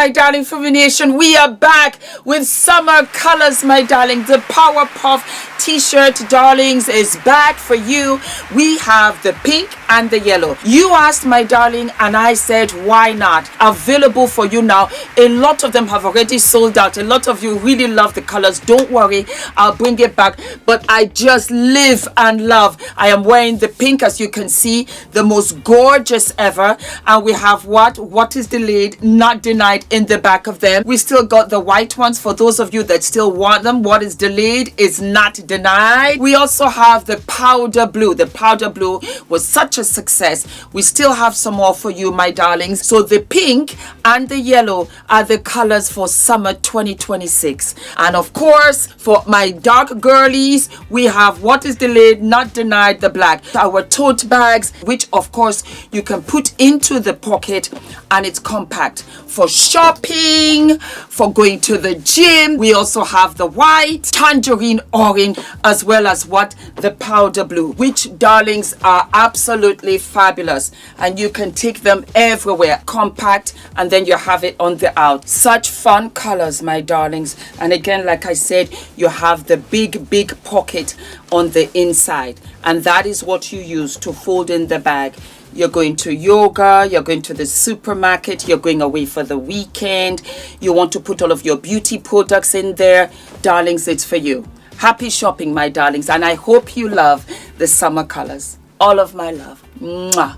my darling Fumi Nation. We are back with summer colors, my darling. The Powerpuff t-shirt, darlings, is back for you. We have the pink and the yellow. You asked, my darling, and I said, why not? Available for you now. A lot of them have already sold out. A lot of you really love the colors. Don't worry, I'll bring it back. But I just live and love. I am wearing the pink, as you can see, the most gorgeous ever. And we have what is delayed, not denied in the back of them. We still got the white ones for those of you that still want them. What is delayed is not denied. We also have the powder blue. The powder blue was such a success. We still have some more for you, my darlings. So the pink and the yellow are the colors for summer 2026. And of course, for my dark girlies, we have what is delayed, not denied, the black. Our tote bags, which of course you can put into the pocket, and it's compact for shopping, for going to the gym. We also have the white, tangerine orange, as well as the powder blue, which, darlings, are absolutely fabulous, and you can take them everywhere. Compact, and then you have it on the out. Such fun colors, my darlings. And again, like I said, you have the big pocket on the inside, and that is what you use to fold in the bag. You're going to yoga, you're going to the supermarket, you're going away for the weekend, you want to put all of your beauty products in there, darlings, it's for you. Happy shopping, my darlings, and I hope you love the summer colors. All of my love. Mwah.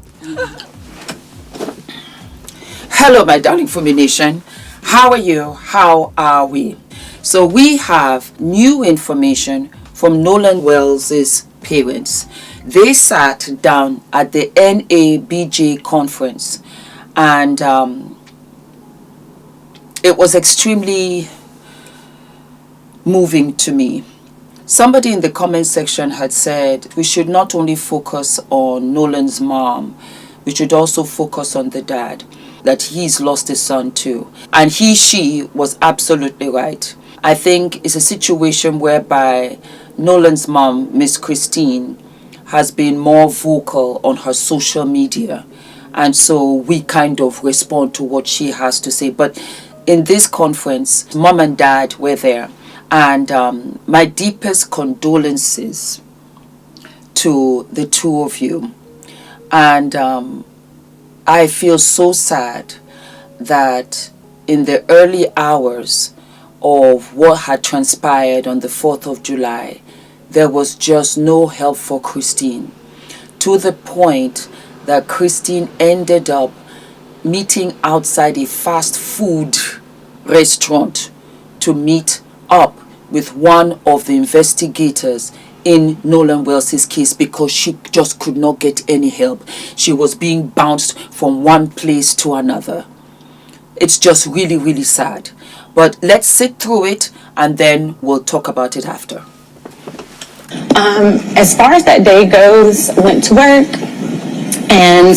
Hello, my darling Fumi Nation. How are you? How are we? So we have new information from Nolan Wells' parents. They sat down at the NABJ conference, and it was extremely moving to me. Somebody in the comment section had said we should not only focus on Nolan's mom, we should also focus on the dad, that he's lost his son too. And she was absolutely right. I think it's a situation whereby Nolan's mom, Miss Christine, has been more vocal on her social media, and so we kind of respond to what she has to say. But in this conference, mom and dad were there, and my deepest condolences to the two of you. And I feel so sad that in the early hours of what had transpired on the 4th of July, there was just no help for Christine, to the point that Christine ended up meeting outside a fast food restaurant to meet up with one of the investigators in Nolan Wells' case, because she just could not get any help. She was being bounced from one place to another. It's just really, really sad. But let's sit through it, and then we'll talk about it after. As far as that day goes, I went to work, and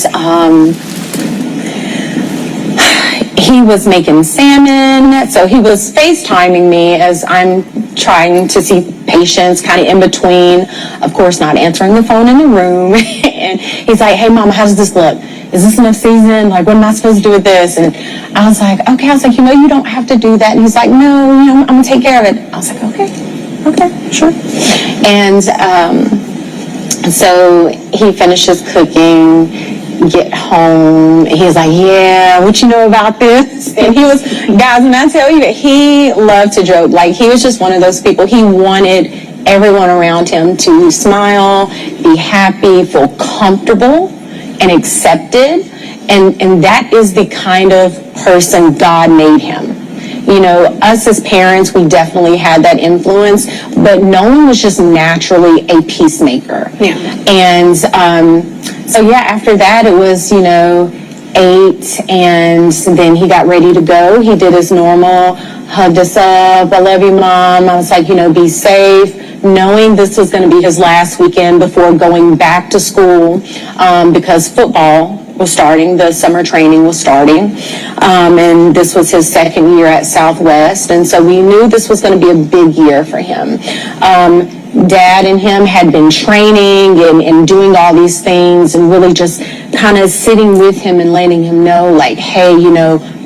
he was making salmon, so he was FaceTiming me as I'm trying to see patients kind of in between, of course not answering the phone in the room. And he's like, hey mama, how does this look? Is this enough season? Like, what am I supposed to do with this? And I was like, okay. I was like, you don't have to do that. And he's like, no, I'm gonna take care of it. I was like, okay, sure. And so he finishes cooking, get home, he's like, yeah, what you know about this? And he was, guys, when I tell you that he loved to joke, like he was just one of those people. He wanted everyone around him to smile, be happy, feel comfortable and accepted, and that is the kind of person God made him. Us as parents, we definitely had that influence, but Nolan was just naturally a peacemaker. Yeah. And so after that it was 8, and then he got ready to go. He did his normal, hugged us up, I love you mom. I was like, be safe, knowing this was going to be his last weekend before going back to school, because football was starting, the summer training was starting, and this was his second year at Southwest, and so we knew this was going to be a big year for him. Dad and him had been training and doing all these things, and really just kind of sitting with him and letting him know, like, hey,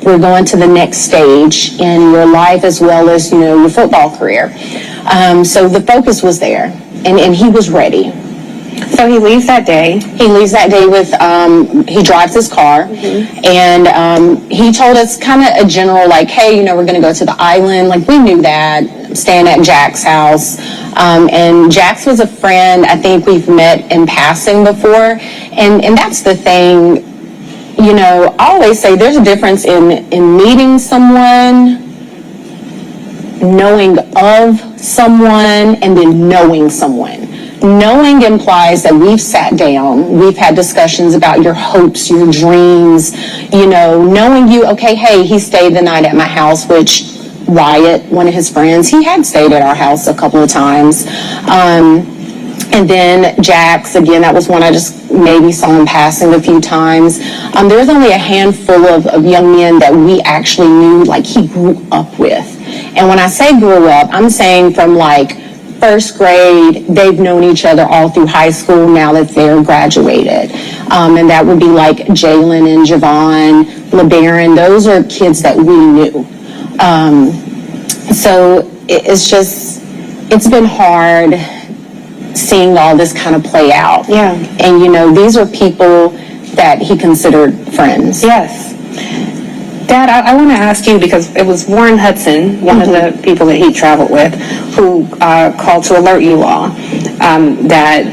we're going to the next stage in your life as well as, your football career. So the focus was there, and he was ready. So he leaves that day. He leaves that day with, he drives his car, and he told us kind of a general, like, hey, we're going to go to the island. Like, we knew that, staying at Jack's house. And Jack's was a friend I think we've met in passing before. And that's the thing, I always say there's a difference in meeting someone, knowing of someone, and then knowing someone. Knowing implies that we've sat down, we've had discussions about your hopes, your dreams, knowing you, okay, hey, he stayed the night at my house, which Wyatt, one of his friends, he had stayed at our house a couple of times. And then Jack's, again, that was one I just maybe saw in passing a few times. There was only a handful of young men that we actually knew, like, he grew up with. And when I say grew up, I'm saying from, like, first grade, they've known each other all through high school now that they're graduated. And that would be like Jalen and Javon, LeBaron. Those are kids that we knew. So it's been hard seeing all this kind of play out. Yeah. And, these are people that he considered friends. Yes. Dad, I want to ask you, because it was Warren Hudson, one of the people that he traveled with, who called to alert you all that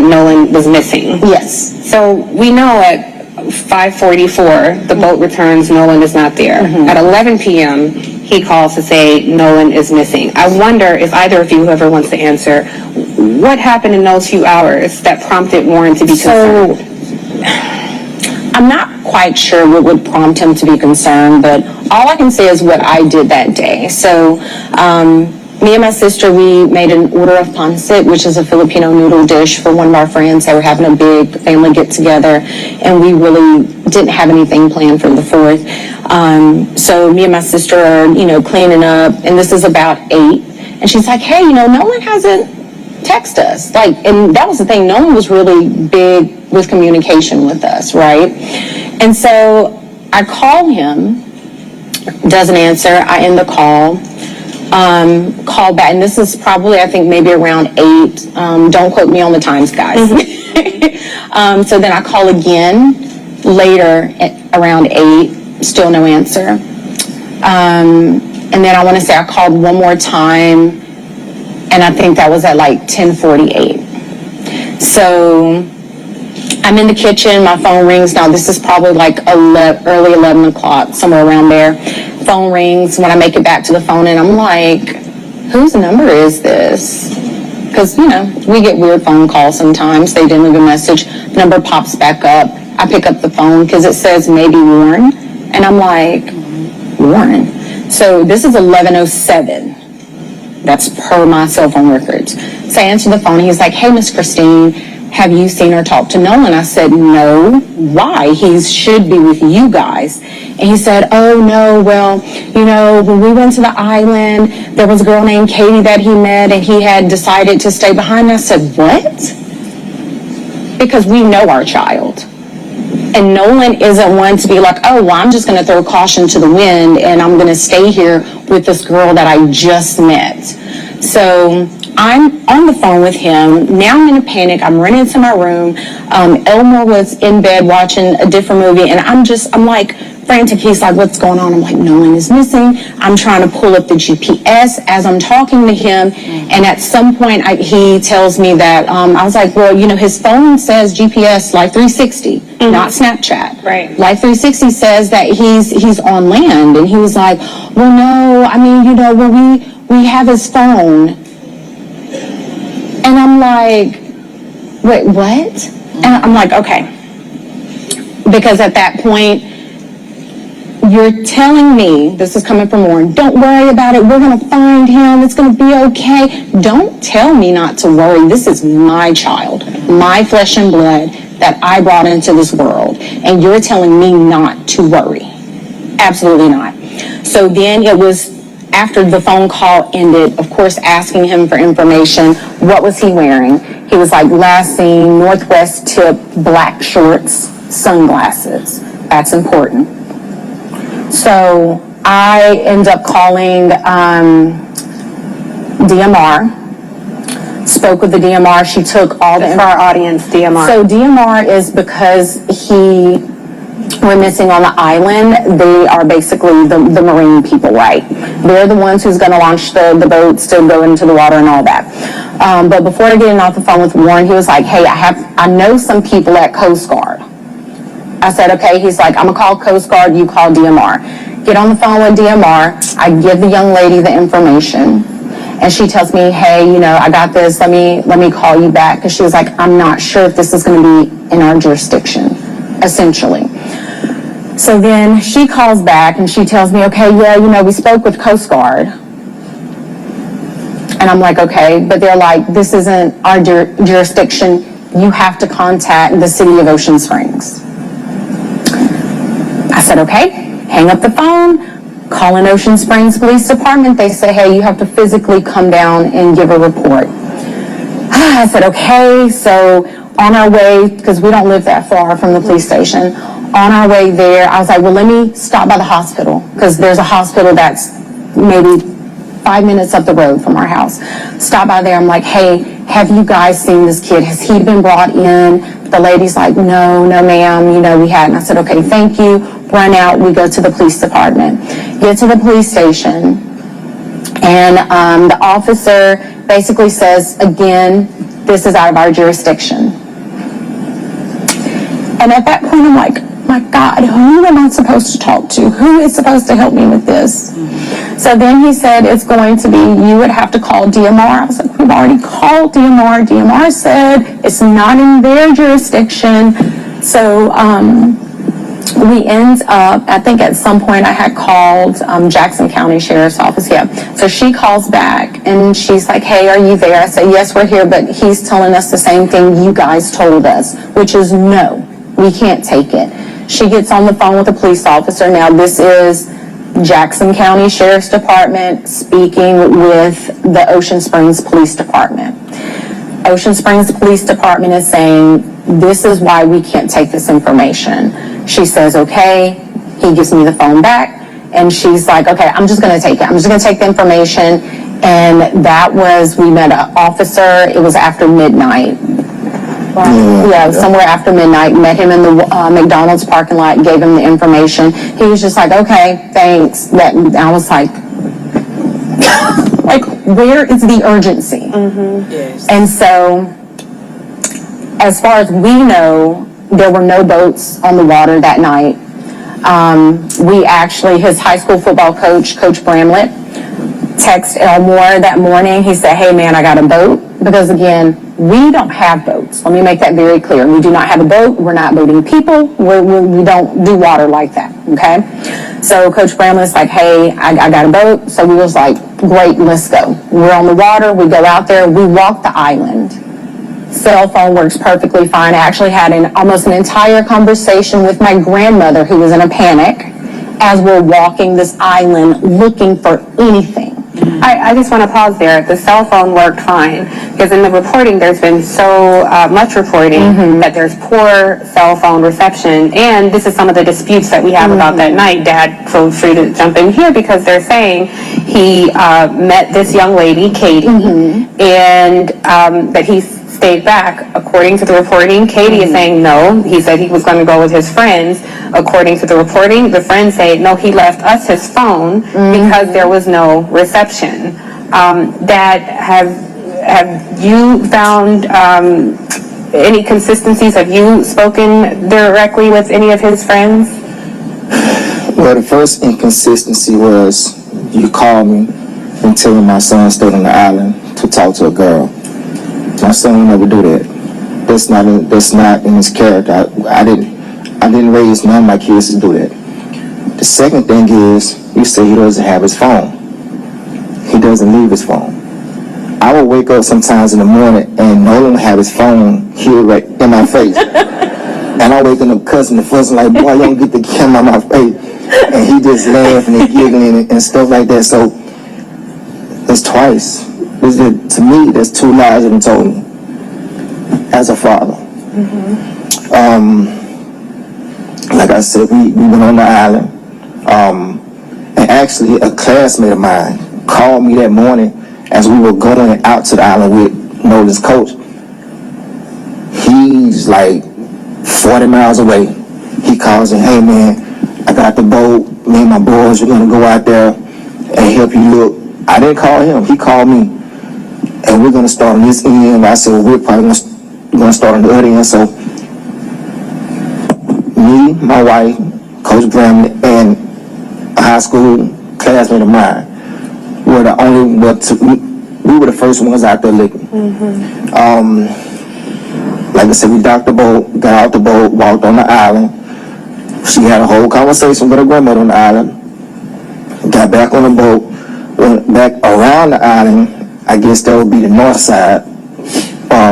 Nolan was missing. Yes. So we know at 5:44, the boat returns, Nolan is not there. At 11 p.m., he calls to say Nolan is missing. I wonder if either of you, whoever wants to answer, what happened in those few hours that prompted Warren to be concerned? I'm not quite sure what would prompt him to be concerned, but all I can say is what I did that day. So me and my sister, we made an order of pancit, which is a Filipino noodle dish for one of our friends. They were having a big family get-together, and we really didn't have anything planned for the 4th. So me and my sister are, cleaning up, and this is about 8. And she's like, hey, Nolan hasn't texted us. And that was the thing. Nolan was really big with communication with us, right? And so I call him, doesn't answer. I end the call, call back, and this is probably, I think, maybe around 8. Don't quote me on the times, guys. So then I call again later at around 8, still no answer. And then I want to say I called one more time, and I think that was at like 10:48. So I'm in the kitchen, my phone rings. Now this is probably like early 11 o'clock, somewhere around there. Phone rings when I make it back to the phone, and I'm like, whose number is this? Because, we get weird phone calls sometimes. They didn't leave a message. Number pops back up. I pick up the phone because it says maybe Warren. And I'm like, Warren? So this is 11:07. That's per my cell phone records. So I answer the phone. He's like, hey, Miss Christine, have you seen or talked to Nolan? I said, no. Why? He should be with you guys. And he said, oh, no, well, when we went to the island, there was a girl named Katie that he met, and he had decided to stay behind. I said, what? Because we know our child. And Nolan isn't one to be like, oh, well, I'm just going to throw caution to the wind, and I'm going to stay here with this girl that I just met. So I'm on the phone with him. Now I'm in a panic. I'm running to my room. Elmore was in bed watching a different movie, and I'm like frantic. He's like, what's going on? I'm like, Nolan is missing. I'm trying to pull up the GPS as I'm talking to him, and at some point he tells me that, I was like, well, his phone says GPS Life 360, not Snapchat. Right. Life 360 says that he's on land, and he was like, well, no, I mean, we have his phone. And I'm like, wait, what? And I'm like, okay. Because at that point, you're telling me, this is coming from Warren, don't worry about it. We're going to find him. It's going to be okay. Don't tell me not to worry. This is my child, my flesh and blood that I brought into this world. And you're telling me not to worry. Absolutely not. So then it was, after the phone call ended, of course, asking him for information. What was he wearing? He was like, last seen, Northwest tip, black shorts, sunglasses. That's important. So I end up calling DMR, spoke with the DMR. She took all the... For our audience, DMR. So DMR is because we're missing on the island. They are basically the marine people, right? They're the ones who's going to launch the boats to go into the water and all that. But before getting off the phone with Warren, he was like, hey, I know some people at Coast Guard. I said, okay. He's like, I'm going to call Coast Guard, you call DMR. Get on the phone with DMR. I give the young lady the information. And she tells me, hey, I got this. Let me call you back. Because she was like, I'm not sure if this is going to be in our jurisdiction, essentially. So then she calls back and she tells me, okay, yeah, we spoke with Coast Guard. And I'm like, okay, but they're like, this isn't our jurisdiction. You have to contact the city of Ocean Springs. I said, okay, hang up the phone, call in Ocean Springs Police Department. They say, hey, you have to physically come down and give a report. I said, okay. So on our way, because we don't live that far from the police station, on our way there, I was like, well, let me stop by the hospital, because there's a hospital that's maybe 5 minutes up the road from our house. Stop by there. I'm like, hey, have you guys seen this kid? Has he been brought in? The lady's like, no, ma'am, we hadn't. I said, okay, thank you. Run out. We go to the police department. Get to the police station, and the officer basically says, again, this is out of our jurisdiction. And at that point, I'm like, my God, who am I supposed to talk to? Who is supposed to help me with this? So then he said, it's going to be, you would have to call DMR. I was like, we've already called DMR. DMR said it's not in their jurisdiction. So we end up, I think at some point I had called Jackson County Sheriff's Office. Yeah. So she calls back and she's like, hey, are you there? I said, yes, we're here, but he's telling us the same thing you guys told us, which is no, we can't take it. She gets on the phone with a police officer. Now this is Jackson County Sheriff's Department speaking with the Ocean Springs Police Department. Ocean Springs Police Department is saying, this is why we can't take this information. She says, okay. He gives me the phone back, and she's like, okay, I'm just going to take it. I'm just going to take the information. And that was, we met an officer. It was after midnight. Yeah, somewhere after midnight. Met him in the McDonald's parking lot, gave him the information. He was just like, okay, thanks. I was like, where is the urgency? Mm-hmm. Yes. And so, as far as we know, there were no boats on the water that night. We actually, his high school football coach, Coach Bramlett, texted Elmore that morning. He said, hey man, I got a boat. Because again, we don't have boats. Let me make that very clear. We do not have a boat. We're not boating people. We don't do water like that, okay? So Coach Bramlett's like, hey, I got a boat. So we was like, great, let's go. We're on the water. We go out there. We walk the island. Cell phone works perfectly fine. I actually had almost an entire conversation with my grandmother, who was in a panic, as we're walking this island looking for anything. I just want to pause there. The cell phone worked fine, because in the reporting there's been so much reporting that there's poor cell phone reception, and this is some of the disputes that we have about that night. Dad, feel free to jump in here, because they're saying he met this young lady, Katie, and that he stayed back. According to the reporting, Katie is saying no. He said he was going to go with his friends. According to the reporting, the friends say no, he left us his phone because there was no reception. Dad, have you found any consistencies? Have you spoken directly with any of his friends? Well, the first inconsistency was you called me and telling my son stayed on the island to talk to a girl. My son would never do that. That's not in his character. I didn't raise none of my kids to do that. The second thing is, you say he doesn't have his phone. He doesn't leave his phone. I would wake up sometimes in the morning and Nolan would have his phone here right in my face. And I waking up cussing and fussing like, boy, you don't get the camera on my face. And he just laughing and giggling and stuff like that. So it's twice. To me, there's two lies that he told me as a father. Like I said, we went on the island. And actually, a classmate of mine called me that morning as we were going out to the island with Nolan's coach. He's like 40 miles away. He calls and, hey man, I got the boat. Me and my boys, we're gonna go out there and help you look. I didn't call him. He called me. And we're gonna start on this end. I said, well, we're probably gonna start on the other end. So me, my wife, Coach Bramlett, and a high school classmate of mine were the only we were the first ones out there looking. Like I said, we docked the boat, got out the boat, walked on the island. She had a whole conversation with her grandmother on the island. Got back on the boat, went back around the island. I guess that would be the north side,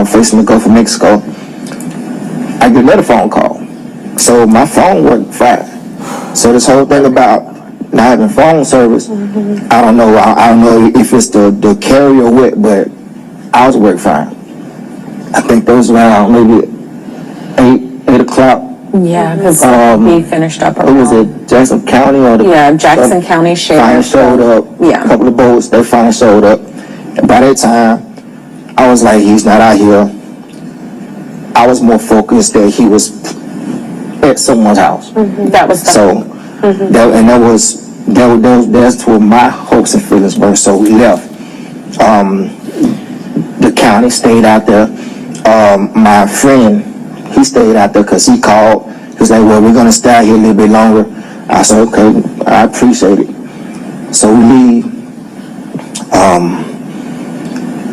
facing the Gulf of Mexico. I get another phone call. So my phone worked fine. So this whole thing about not having phone service, I don't know. I don't know if it's the carrier or what, but ours worked fine. I think those around maybe 8 o'clock. Yeah, because we finished up. It was at Jackson County or Jackson County Sheriff. Finally showed up. Yeah. A couple of boats, they finally showed up. And by that time, I was like, he's not out here. I was more focused that he was at someone's house. That was that's where my hopes and feelings were. So we left. The county stayed out there. My friend, he stayed out there because he called. He was like, well, we're going to stay out here a little bit longer. I said, okay, I appreciate it. So we leave.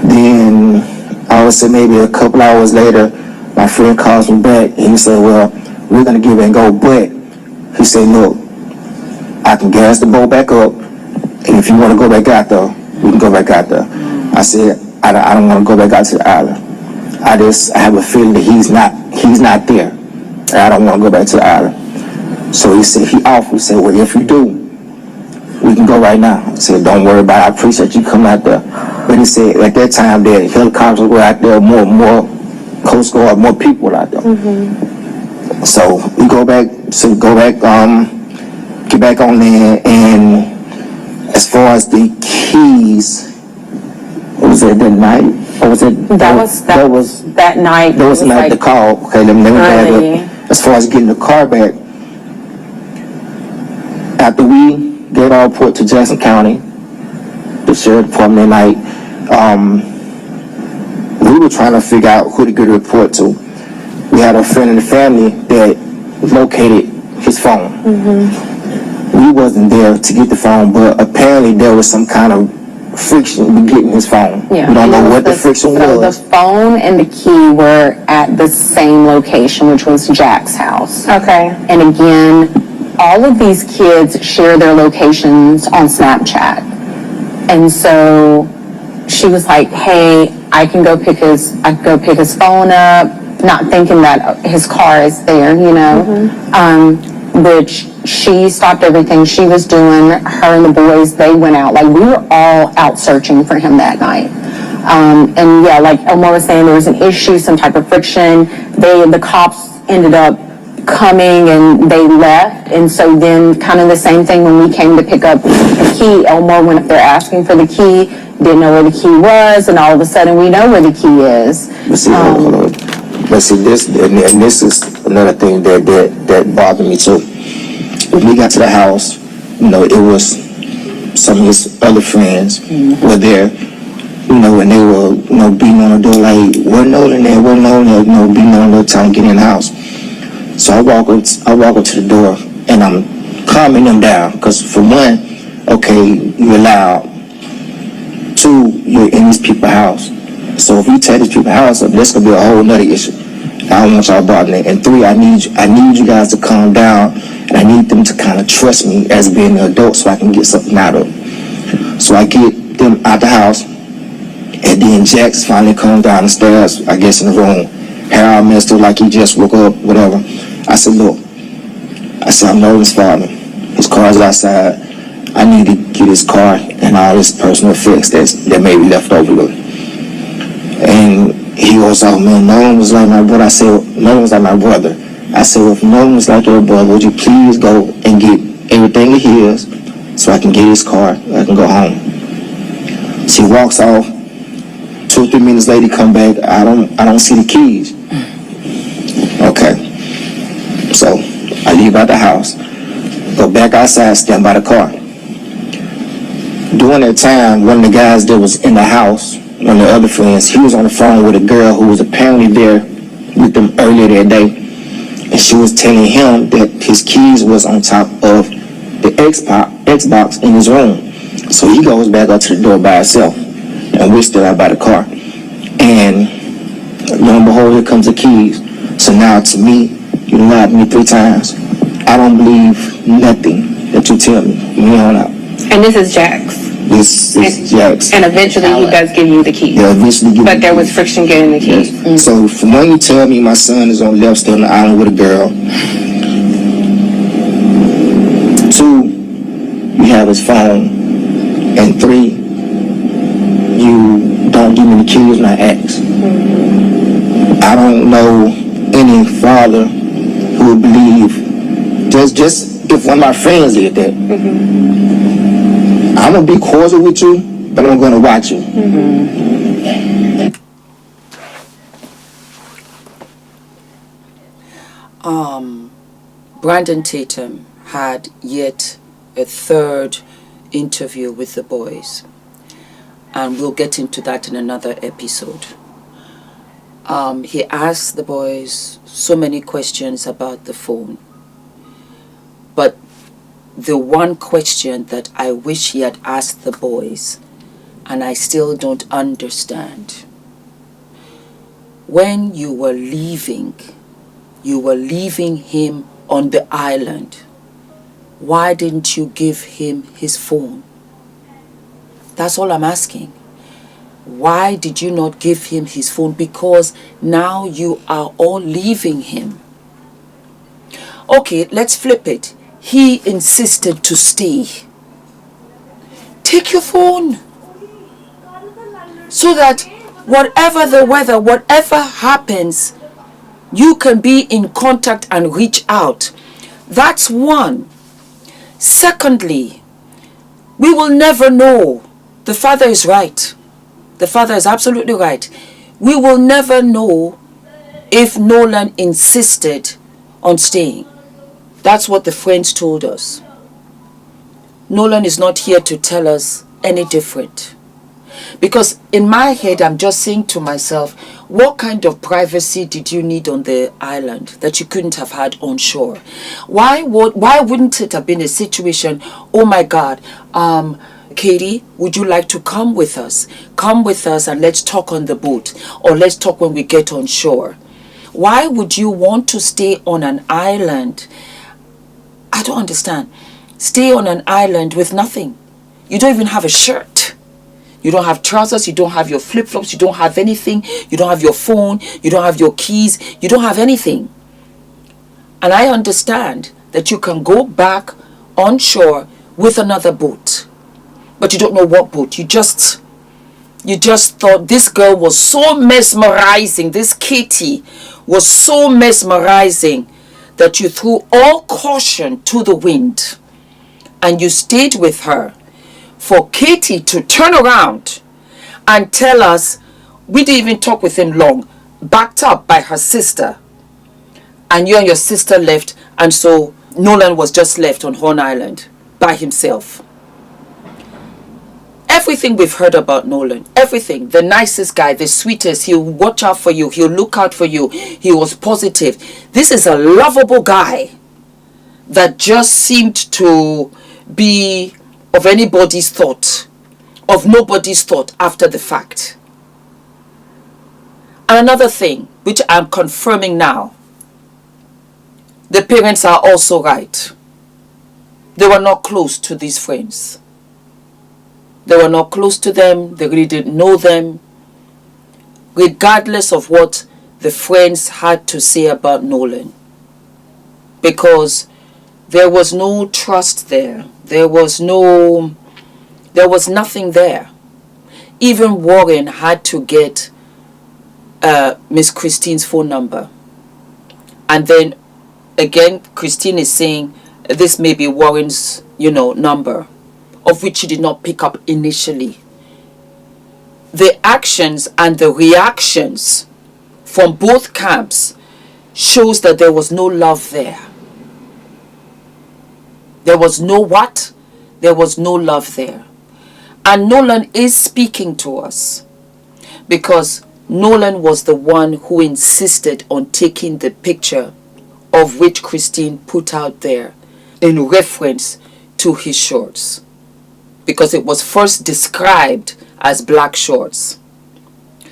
Then I would say maybe a couple hours later, my friend calls me back and he said, well, we're going to give it and go, but he said, look, I can gas the boat back up, and if you want to go back out there, we can go back out there. I said, I don't want to go back out to the island. I have a feeling that he's not there, and I don't want to go back to the island. So he said, he offered, he said, well, if you do, we can go right now. I said, don't worry about it, I appreciate you coming out there. But he said, at that time, the helicopters were out there, more Coast Guard, more people were out there. So we get back on there, and as far as the keys, what was it, that night? Or was it? That was that night. That was the night the call. Okay, let me back up. As far as getting the car back, after we gave our report to Jackson County, the sheriff department that night, we were trying to figure out who to get a report to. We had a friend in the family that located his phone. We wasn't there to get the phone, but apparently there was some kind of friction with getting his phone. Yeah. We don't know what the friction so was. The phone and the key were at the same location, which was Jack's house. Okay. And again, all of these kids share their locations on Snapchat. And so she was like, hey, I can go pick his phone up, not thinking that his car is there, you know. Which she stopped everything she was doing. Her and the boys, they went out. Like, we were all out searching for him that night. And yeah, like Elmore was saying, there was an issue, some type of friction. The cops ended up coming and they left. And so then kind of the same thing when we came to pick up the key. Elmore went up there asking for the key, didn't know where the key was, and all of a sudden we know where the key is. But see, this is another thing that bothered me too. When we got to the house, you know, it was some of his other friends were there, you know, and they were, you know, beating on the door like, what Nolan there, what Nolan there, you know, beating on the door trying to get in the house. So I walk up to the door and I'm calming them down, because for one, okay, you're loud. Two, you're in these people's house. So if you tear these people's house up, that's gonna be a whole nother issue. I don't want y'all bothering it. And three, I need you guys to calm down, and I need them to kind of trust me as being an adult so I can get something out of them. So I get them out the house, and then Jax finally comes down the stairs, I guess in the room. Harold messed up like he just woke up, whatever. I said, look, I'm Nolan's father. His car's outside. I need to get his car and all his personal effects that may be left over with. And he goes, oh man, Nolan was like my brother. I said, Nolan was like my brother. I said, well, if Nolan was like your brother, would you please go and get everything is his, so I can get his car, I can go home. She walks off. 2 or 3 minutes later, come back. I don't see the keys. Okay. So I leave out the house, go back outside, stand by the car. During that time, one of the guys that was in the house, one of the other friends, he was on the phone with a girl who was apparently there with them earlier that day, and she was telling him that his keys was on top of the Xbox in his room. So he goes back up to the door by himself, and we're still out by the car. And lo and behold, here comes the keys. So now to me, you lied to me 3 times. I don't believe nothing that you tell me. You on out. And this is Jax. This is Jax. And eventually he does give you the keys. Yeah, eventually give But me there the was keys. friction getting the keys. Yes. So from when you tell me my son is on left still on the island with a girl, 2, you have his phone, and 3, you don't give me the keys when I ask. I don't know any father who would believe, just if one of my friends did that, I'm going to be cordial with you, but I'm going to watch you. Brandon Tatum had yet a 3rd interview with the boys, and we'll get into that in another episode. He asked the boys so many questions about the phone, but the one question that I wish he had asked the boys, and I still don't understand, when you were leaving him on the island, why didn't you give him his phone? That's all I'm asking. Why did you not give him his phone? Because now you are all leaving him. Okay, let's flip it. He insisted to stay. Take your phone, so that whatever the weather, whatever happens, you can be in contact and reach out. That's one. Secondly, we will never know. The father is right. The father is absolutely right. We will never know if Nolan insisted on staying. That's what the friends told us. Nolan is not here to tell us any different. Because in my head, I'm just saying to myself, what kind of privacy did you need on the island that you couldn't have had on shore? Why wouldn't it have been a situation, oh my God, Katie, would you like to come with us? Come with us and let's talk on the boat, or let's talk when we get on shore. Why would you want to stay on an island? I don't understand. Stay on an island with nothing. You don't even have a shirt. You don't have trousers. You don't have your flip-flops. You don't have anything. You don't have your phone. You don't have your keys. You don't have anything. And I understand that you can go back on shore with another boat, but you don't know what boat. You just thought this girl was so mesmerizing. This Katie was so mesmerizing that you threw all caution to the wind, and you stayed with her for Katie to turn around and tell us, we didn't even talk with him long, backed up by her sister, and you and your sister left, and so Nolan was just left on Horn Island by himself. Everything we've heard about Nolan, everything, the nicest guy, the sweetest, he'll watch out for you, he'll look out for you, he was positive. This is a lovable guy that just seemed to be of anybody's thought, of nobody's thought after the fact. And another thing, which I'm confirming now, the parents are also right. They were not close to these friends. They were not close to them. They really didn't know them. Regardless of what the friends had to say about Nolan. Because there was no trust there. There was nothing there. Even Warren had to get Miss Christine's phone number. And then again, Christine is saying this may be Warren's, number, of which she did not pick up initially. The actions and the reactions from both camps shows that there was no love there. There was no what? There was no love there. And Nolan is speaking to us because Nolan was the one who insisted on taking the picture of which Christine put out there in reference to his shorts, because it was first described as black shorts,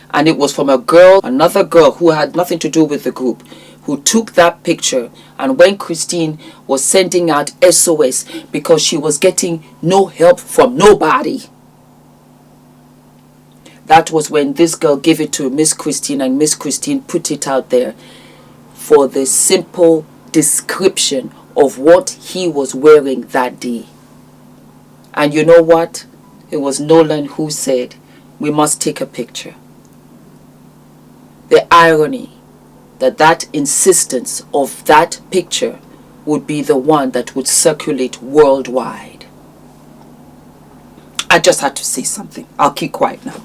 and it was from another girl who had nothing to do with the group, who took that picture. And when Christine was sending out SOS because she was getting no help from nobody, that was when this girl gave it to Miss Christine, and Miss Christine put it out there for the simple description of what he was wearing that day. And you know what? It was Nolan who said, we must take a picture. The irony that insistence of that picture would be the one that would circulate worldwide. I just had to say something. I'll keep quiet now.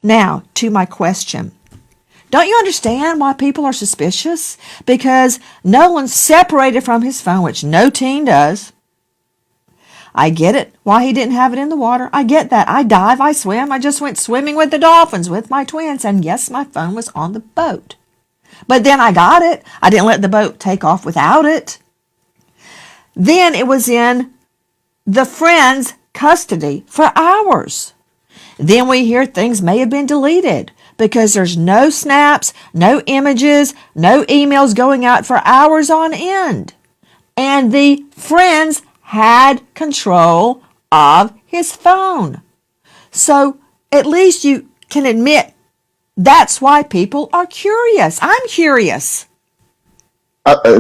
Now, to my question. Don't you understand why people are suspicious? Because Nolan's separated from his phone, which no teen does. I get it, why he didn't have it in the water. I get that. I dive, I swim. I just went swimming with the dolphins with my twins. And yes, my phone was on the boat. But then I got it. I didn't let the boat take off without it. Then it was in the friend's custody for hours. Then we hear things may have been deleted because there's no snaps, no images, no emails going out for hours on end. And the friends had control of his phone. So at least you can admit that's why people are curious. I'm curious.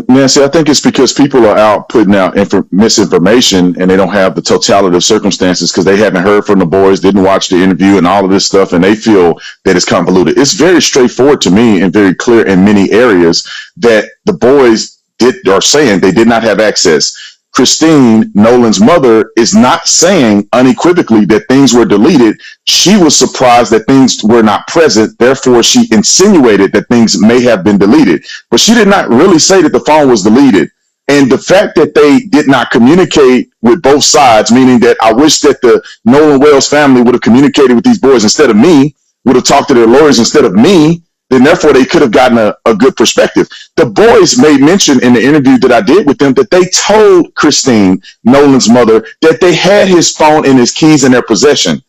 Nancy, I think it's because people are out putting out misinformation and they don't have the totality of circumstances because they haven't heard from the boys, didn't watch the interview and all of this stuff, and they feel that it's convoluted. It's very straightforward to me and very clear in many areas that the boys are saying they did not have access. Christine, Nolan's mother, is not saying unequivocally that things were deleted. She was surprised that things were not present. Therefore, she insinuated that things may have been deleted. But she did not really say that the phone was deleted. And the fact that they did not communicate with both sides, meaning that I wish that the Nolan Wells family would have communicated with these boys instead of me, would have talked to their lawyers instead of me, then therefore they could have gotten a good perspective. The boys made mention in the interview that I did with them that they told Christine, Nolan's mother, that they had his phone and his keys in their possession.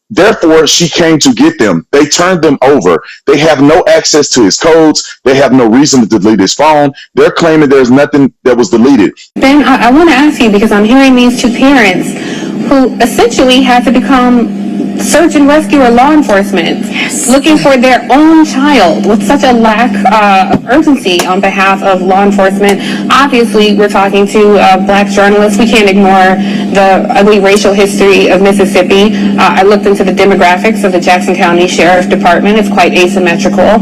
Therefore, she came to get them. They turned them over. They have no access to his codes. They have no reason to delete his phone. They're claiming there's nothing that was deleted. Ben, I want to ask you, because I'm hearing these two parents who essentially had to become search and rescue or law enforcement, looking for their own child with such a lack of urgency on behalf of law enforcement. Obviously, we're talking to Black journalists. We can't ignore the ugly racial history of Mississippi. I looked into the demographics of the Jackson County Sheriff's Department. It's quite asymmetrical,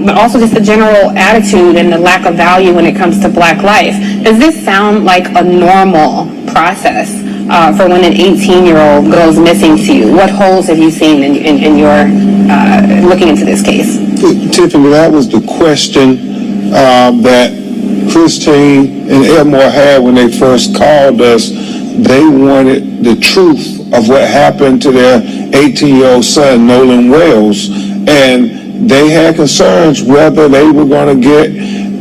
but also just the general attitude and the lack of value when it comes to Black life. Does this sound like a normal process for when an 18-year-old goes missing to you? What holes have you seen in your looking into this case? Tiffany, that was the question that Christine and Elmore had when they first called us. They wanted the truth of what happened to their 18-year-old son, Nolan Wells, and they had concerns whether they were going to get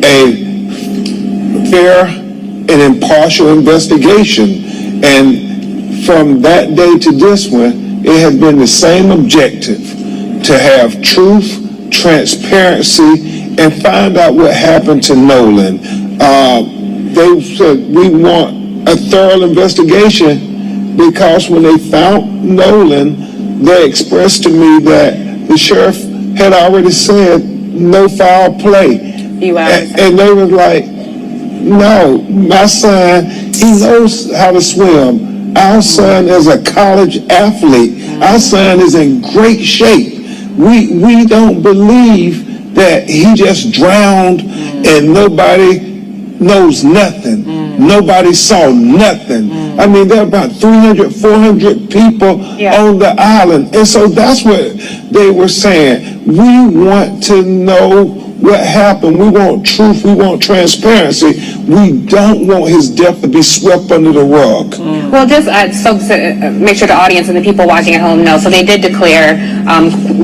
a fair and impartial investigation. And from that day to this one, it has been the same objective, to have truth, transparency, and find out what happened to Nolan. They said, we want a thorough investigation, because when they found Nolan, they expressed to me that the sheriff had already said no foul play. And they were like, no, my son, he knows how to swim. Our son is a college athlete. Our son is in great shape. We don't believe that he just drowned and nobody knows nothing. Nobody saw nothing. I mean, there are about 300, 400 people on the island. And so that's what they were saying. We want to know what happened. We want truth. We want transparency. We don't want his death to be swept under the rug. Well, just so to make sure the audience and the people watching at home know, so they did declare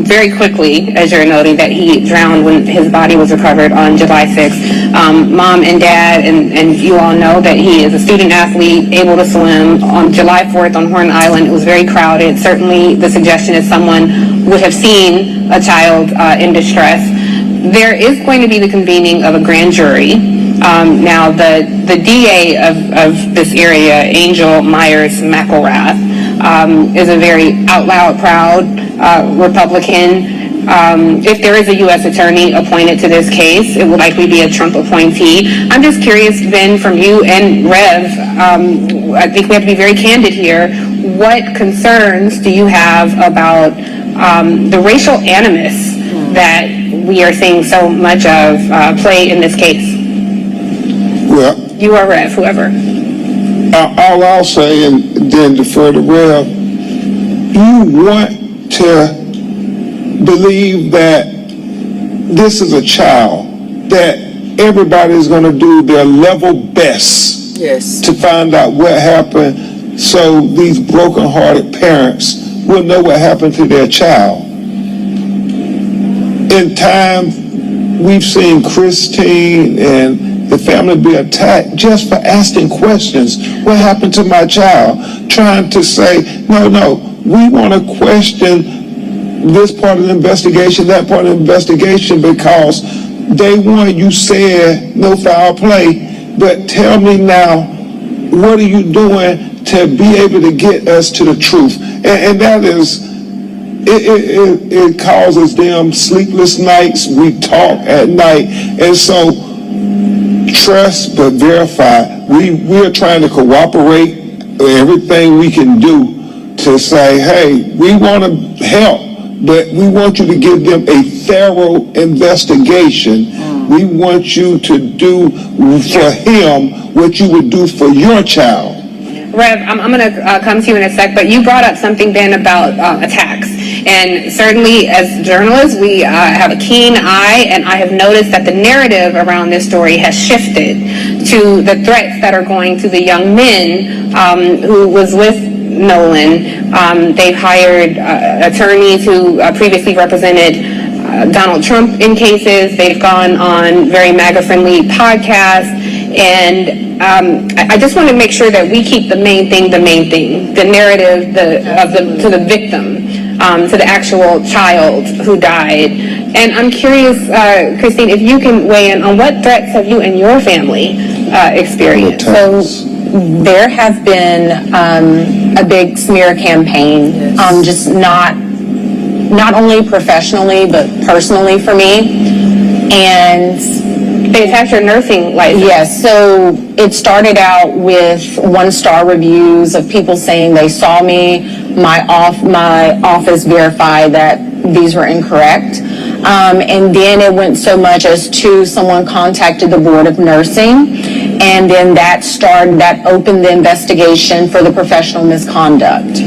very quickly, as you're noting, that he drowned when his body was recovered on July 6th. Mom and Dad and you all know that he is a student athlete, able to swim. On July 4th on Horn Island, it was very crowded. Certainly the suggestion is someone would have seen a child in distress. There is going to be the convening of a grand jury. Now, the DA of this area, Angel Myers McElrath, is a very out loud, proud Republican. If there is a U.S. attorney appointed to this case, it would likely be a Trump appointee. I'm just curious, Ben, from you and Rev, I think we have to be very candid here. What concerns do you have about the racial animus that we are seeing so much of play in this case? Well, You or Rev, whoever. all I'll say, and then defer to Rev, you want to believe that this is a child, that everybody is going to do their level best to find out what happened, so these broken-hearted parents will know what happened to their child. In time, we've seen Christine and the family be attacked just for asking questions. What happened to my child? Trying to say, no, we want to question this part of the investigation, that part of the investigation, because day one you said no foul play, but tell me now, what are you doing to be able to get us to the truth? And that is, it causes them sleepless nights. We talk at night, and so trust but verify. We are trying to cooperate everything we can do to say, hey, we want to help, but we want you to give them a thorough investigation. We want you to do for him what you would do for your child. Rev, I'm going to come to you in a sec, but you brought up something, Ben, about attacks. And certainly as journalists, we have a keen eye, and I have noticed that the narrative around this story has shifted to the threats that are going to the young men who was with Nolan. They've hired attorneys who previously represented Donald Trump in cases. They've gone on very MAGA-friendly podcasts. And I just want to make sure that we keep the main thing, the narrative to the victim, to the actual child who died. And I'm curious, Christine, if you can weigh in on what threats have you and your family experienced? So there has been a big smear campaign, just not only professionally but personally for me. And they attached your nursing license. yes, so it started out with 1-star reviews of people saying they saw me. My office verified that these were incorrect. And then it went so much as to someone contacted the Board of Nursing, and then that opened the investigation for the professional misconduct.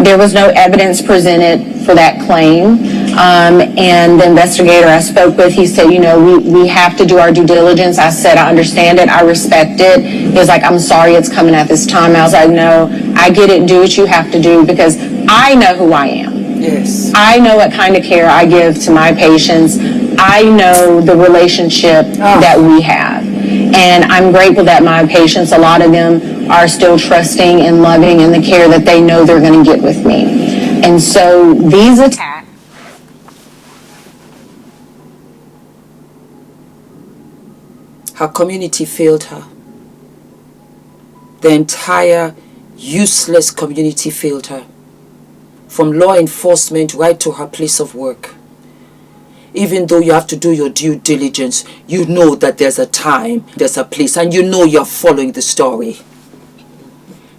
There was no evidence presented for that claim. And the investigator I spoke with, he said, we have to do our due diligence. I said, I understand it. I respect it. He was like, I'm sorry it's coming at this time. I was like, no, I get it. Do what you have to do, because I know who I am. Yes. I know what kind of care I give to my patients. I know the relationship that we have. And I'm grateful that my patients, a lot of them, are still trusting and loving in the care that they know they're going to get with me. And so these attacks, her community failed her. The entire useless community failed her. From law enforcement right to her place of work. Even though you have to do your due diligence, you know that there's a time, there's a place, and you know you're following the story.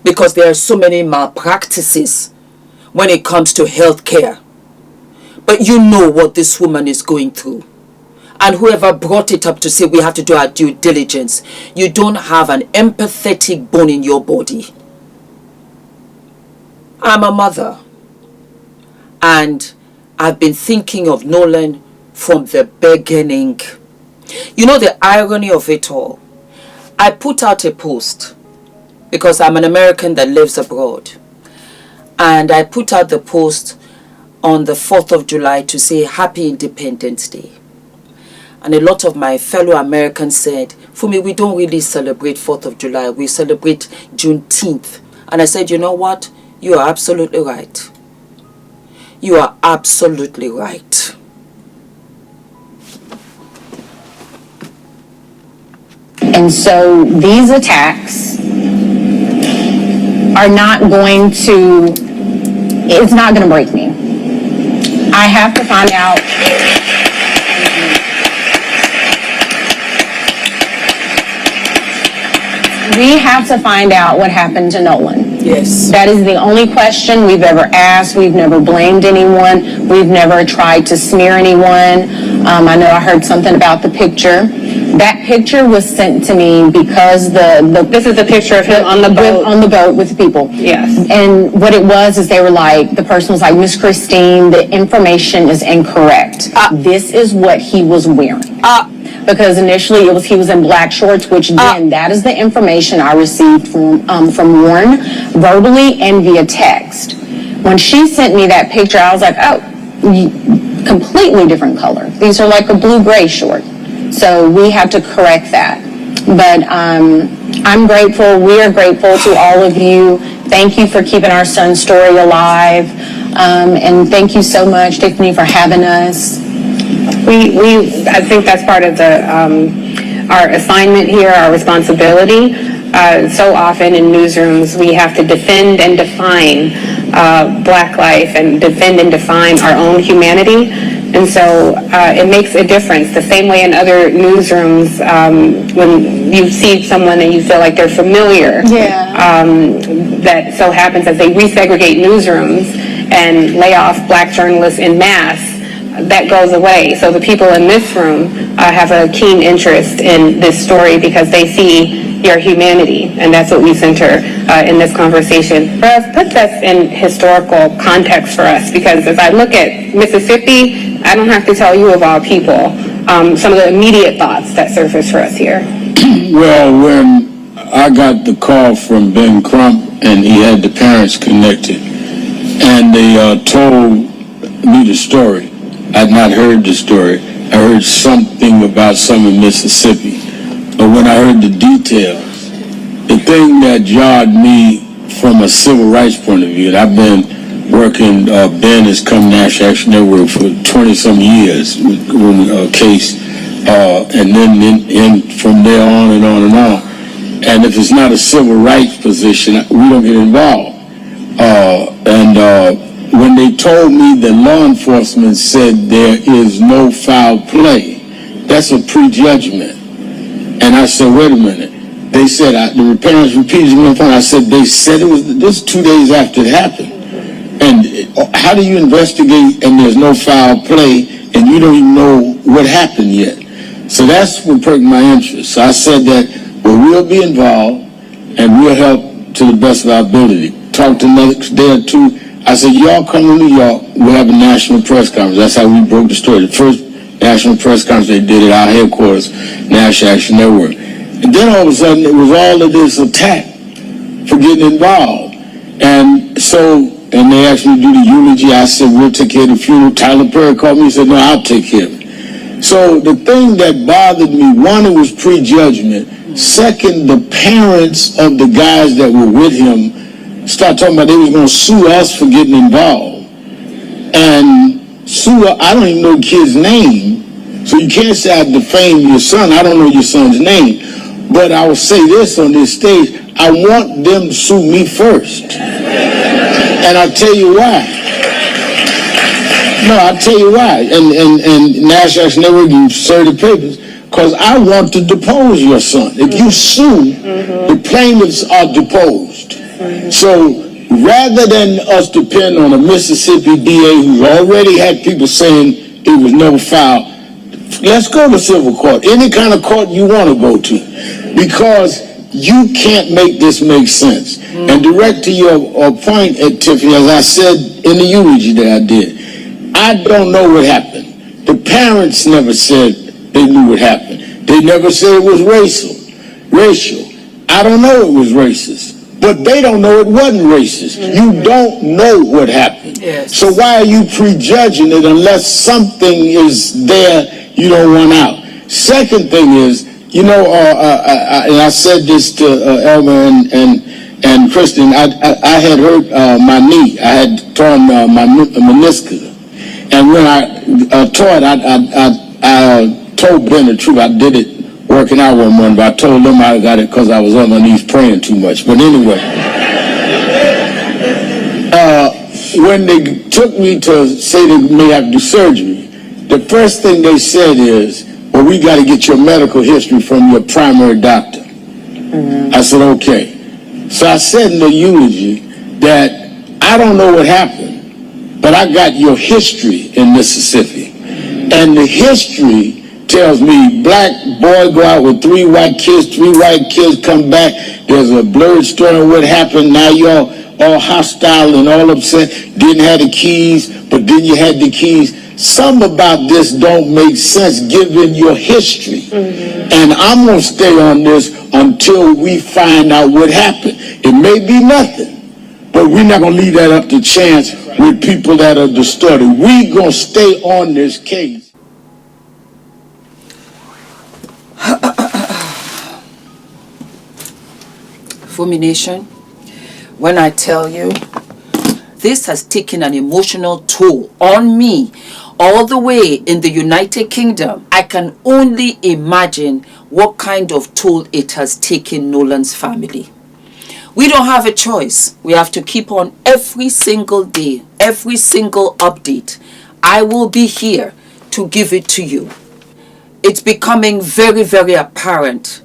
Because there are so many malpractices when it comes to health care. But you know what this woman is going through. and whoever brought it up to say we have to do our due diligence, you don't have an empathetic bone in your body. I'm a mother, and I've been thinking of Nolan from the beginning. You know the irony of it all? I put out a post because I'm an American that lives abroad, and I put out the post on the 4th of July to say Happy Independence Day. And a lot of my fellow Americans said, Fumi, we don't really celebrate 4th of July. We celebrate Juneteenth. And I said, you know what? You are absolutely right. You are absolutely right. And so these attacks are not going to, it's not going to break me. I have to find out. We have to find out what happened to Nolan. Yes. That is the only question we've ever asked. We've never blamed anyone. We've never tried to smear anyone. I know I heard something about the picture. That picture was sent to me because This is a picture of him on the boat. On the boat with the people. Yes. And what it was is they were like, the person was like, Miss Christine, the information is incorrect. This is what he was wearing. Because initially he was in black shorts, which then that is the information I received from Warren verbally and via text. When she sent me that picture, I was like, oh, completely different color. These are like a blue-gray short. So we have to correct that. But I'm grateful. We are grateful to all of you. Thank you for keeping our son's story alive. And thank you so much, Tiffany, for having us. I think that's part of our assignment here, our responsibility. So often in newsrooms, we have to defend and define Black life and defend and define our own humanity. And so it makes a difference. The same way in other newsrooms, when you see someone and you feel like they're familiar, that so happens as they resegregate newsrooms and lay off Black journalists en masse, that goes away. So the people in this room have a keen interest in this story because they see your humanity, and that's what we center in this conversation. For us, put that in historical context for us, because as I look at Mississippi, I don't have to tell you of all people some of the immediate thoughts that surface for us here. Well, when I got the call from Ben Crump and he had the parents connected, and they told me the story. I'd not heard the story. I heard something about some in Mississippi. But when I heard the details, the thing that jarred me from a civil rights point of view, and I've been working, Ben has come National Action Network for 20-some years with a case, and then from there on and on and on. And if it's not a civil rights position, we don't get involved. When they told me that law enforcement said there is no foul play, that's a prejudgment. And I said, wait a minute. They said, the parents repeated me on the phone. I said, they said it was this 2 days after it happened. And how do you investigate and there's no foul play and you don't even know what happened yet? So that's what perked my interest. So I said that, well, we'll be involved and we'll help to the best of our ability. Talked another day or two. I said, y'all come to New York, we'll have a national press conference. That's how we broke the story. The first national press conference they did at our headquarters, National Action Network. And then all of a sudden, it was all of this attack for getting involved. And so, and they asked me to do the eulogy. I said, we'll take care of the funeral. Tyler Perry called me and said, no, I'll take care of it. So the thing that bothered me, one, it was prejudgment. Second, the parents of the guys that were with him start talking about they was going to sue us for getting involved. And sue, I don't even know the kid's name. So you can't say I defamed your son. I don't know your son's name. But I will say this on this stage. I want them to sue me first. And I'll tell you why. No, I'll tell you why. And National Action Network, you serve the papers. Because I want to depose your son. If you sue, the plaintiffs are deposed. So rather than us depend on a Mississippi DA who already had people saying it was no foul, Let's go to civil court, any kind of court you want to go to, because you can't make this make sense. And direct to your point, Tiffany, as I said in the eulogy that I did, I don't know what happened. The parents never said they knew what happened. They never said it was racial. I don't know it was racist, but they don't know it wasn't racist. You don't know what happened. Yes. So why are you prejudging it unless something is there you don't want out? Second thing is, you know, and I said this to Elmer and Kristen, I had hurt my knee. I had torn my meniscus. And when I tore it, I told Ben the truth. I did it working out one morning, but I told them I got it because I was on my knees praying too much. But anyway, when they took me to say they may have to do surgery, the first thing they said is, well, we got to get your medical history from your primary doctor. I said, okay. So I said in the eulogy that I don't know what happened, but I got your history in Mississippi. And the history tells me black boy go out with 3 white kids come back. There's a blurred story of what happened. Now y'all all hostile and all upset. Didn't have the keys, but then you had the keys. Something about this don't make sense given your history. And I'm going to stay on this until we find out what happened. It may be nothing, but we're not going to leave that up to chance with people that are distorted. We're going to stay on this case. Fumi Nation, when I tell you, this has taken an emotional toll on me all the way in the United Kingdom. I can only imagine what kind of toll it has taken Nolan's family. We don't have a choice. We have to keep on every single day, every single update. I will be here to give it to you. It's becoming very, very apparent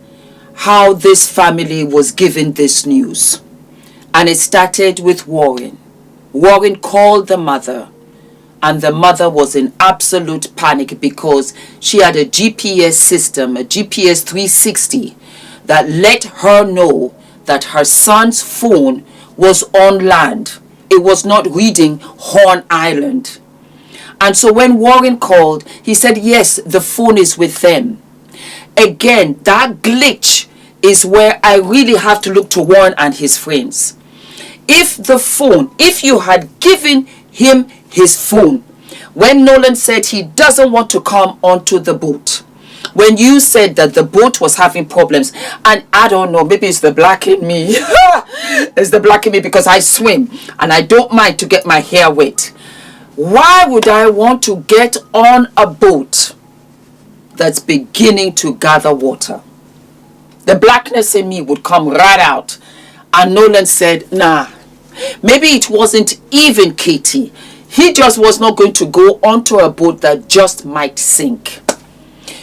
how this family was given this news. And it started with Warren. Warren called the mother, and the mother was in absolute panic because she had a GPS system, a GPS 360, that let her know that her son's phone was on land. It was not reading Horn Island. And so when Warren called, he said, yes, the phone is with them. Again, that glitch is where I really have to look to Warren and his friends. If you had given him his phone, when Nolan said he doesn't want to come onto the boat, when you said that the boat was having problems, and I don't know, maybe it's the black in me. It's the black in me because I swim and I don't mind to get my hair wet. Why would I want to get on a boat that's beginning to gather water? The blackness in me would come right out. And Nolan said, nah, maybe it wasn't even Katie. He just was not going to go onto a boat that just might sink.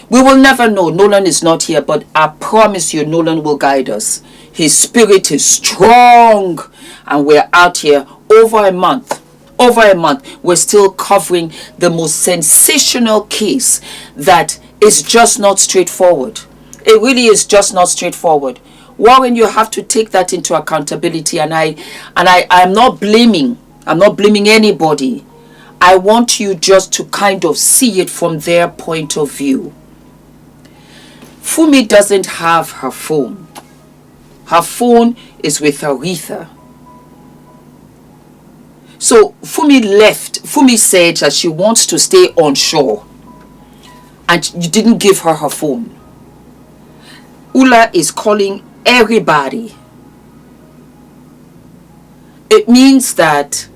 We will never know. Nolan is not here, but I promise you Nolan will guide us. His spirit is strong, and we're out here over a month. We're still covering the most sensational case that is just not straightforward. It really is just not straightforward. Warren, you have to take that into accountability, and I'm not blaming anybody. I want you just to kind of see it from their point of view. Fumi doesn't have her phone. Her phone is with Aretha. So Fumi left. Fumi said that she wants to stay on shore, and you didn't give her her phone. Ula is calling everybody. It means that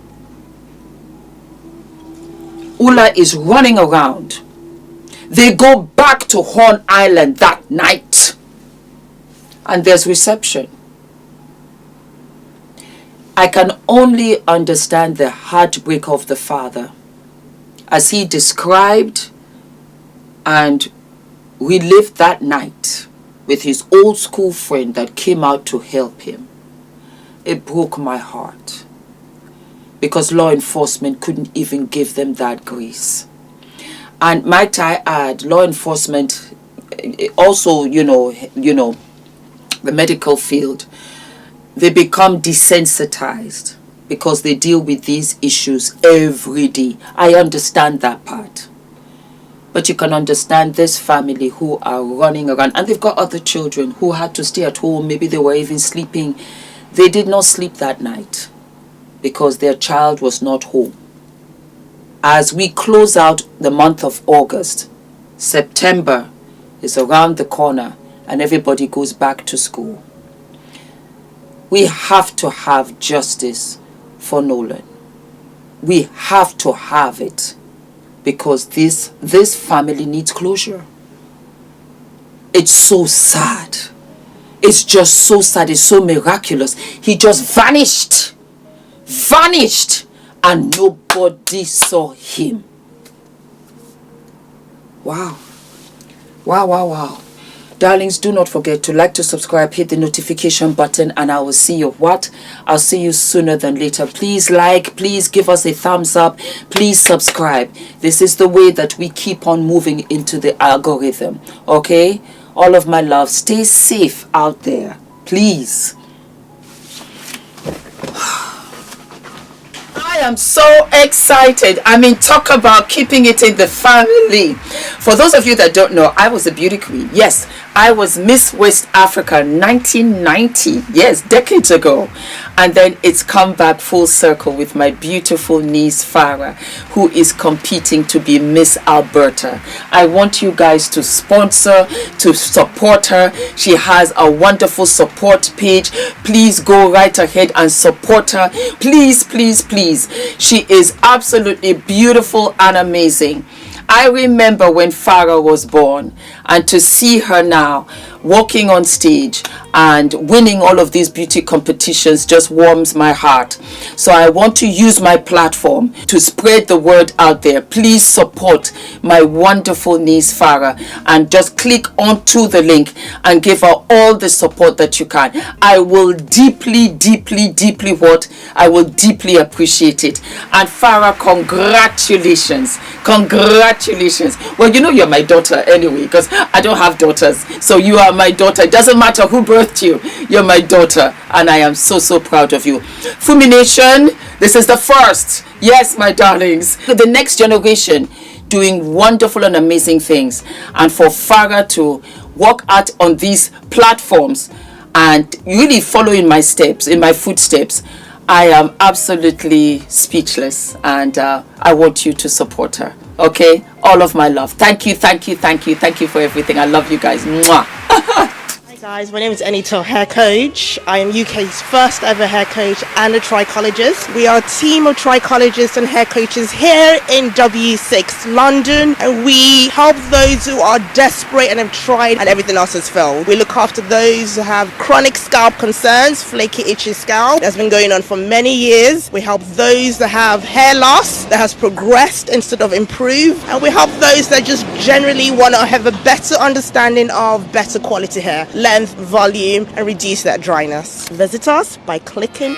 Ula is running around. They go back to Horn Island that night, and there's reception. I can only understand the heartbreak of the father as he described and relived that night with his old school friend that came out to help him. It broke my heart because law enforcement couldn't even give them that grace. And might I add, law enforcement, also, you know, the medical field, they become desensitized because they deal with these issues every day. I understand that part. But you can understand this family who are running around, and they've got other children who had to stay at home. Maybe they were even sleeping. They did not sleep that night because their child was not home. As we close out the month of August, September is around the corner and everybody goes back to school. We have to have justice for Nolan. We have to have it because this family needs closure. It's so sad. It's just so sad. It's so miraculous. He just vanished, and nobody saw him. Wow. Darlings, do not forget to like, to subscribe, hit the notification button, and I will see you I'll see you sooner than later. Please like, please give us a thumbs up, please subscribe. This is the way that we keep on moving into the algorithm. Okay? All of my love, stay safe out there. Please. I am so excited. I mean, talk about keeping it in the family. For those of you that don't know, I was a beauty queen. Yes, I was Miss West Africa 1990. Yes, decades ago. And then it's come back full circle with my beautiful niece Farah, who is competing to be Miss Alberta. I want you guys to sponsor, to support her. She has a wonderful support page. Please go right ahead and support her. Please, please, please. She is absolutely beautiful and amazing. I remember when Farah was born, and to see her now walking on stage and winning all of these beauty competitions just warms my heart. So I want to use my platform to spread the word out there. Please support my wonderful niece Farah and just click onto the link and give her all the support that you can. I will deeply I will deeply appreciate it. And Farah, congratulations. Well, you know you're my daughter anyway, because I don't have daughters. So you are my daughter. It doesn't matter who birthed you. You're my daughter. And I am so proud of you. Fumi Nation, this is the first. Yes, my darlings. The next generation doing wonderful and amazing things. And for Farah to walk out on these platforms and really follow in my steps, in my footsteps, I am absolutely speechless. And I want you to support her. Okay, all of my love. Thank you for everything. I love you guys. Mwah. Hi guys, my name is ENITAN, hair coach. I am UK's first ever hair coach and a trichologist. We are a team of trichologists and hair coaches here in W6 London, and we help those who are desperate and have tried and everything else has failed. We look after those who have chronic scalp concerns, flaky, itchy scalp that's been going on for many years. We help those that have hair loss that has progressed instead of improved, and we help those that just generally want to have a better understanding of better quality hair, length, volume, and reduce that dryness. Visit us by clicking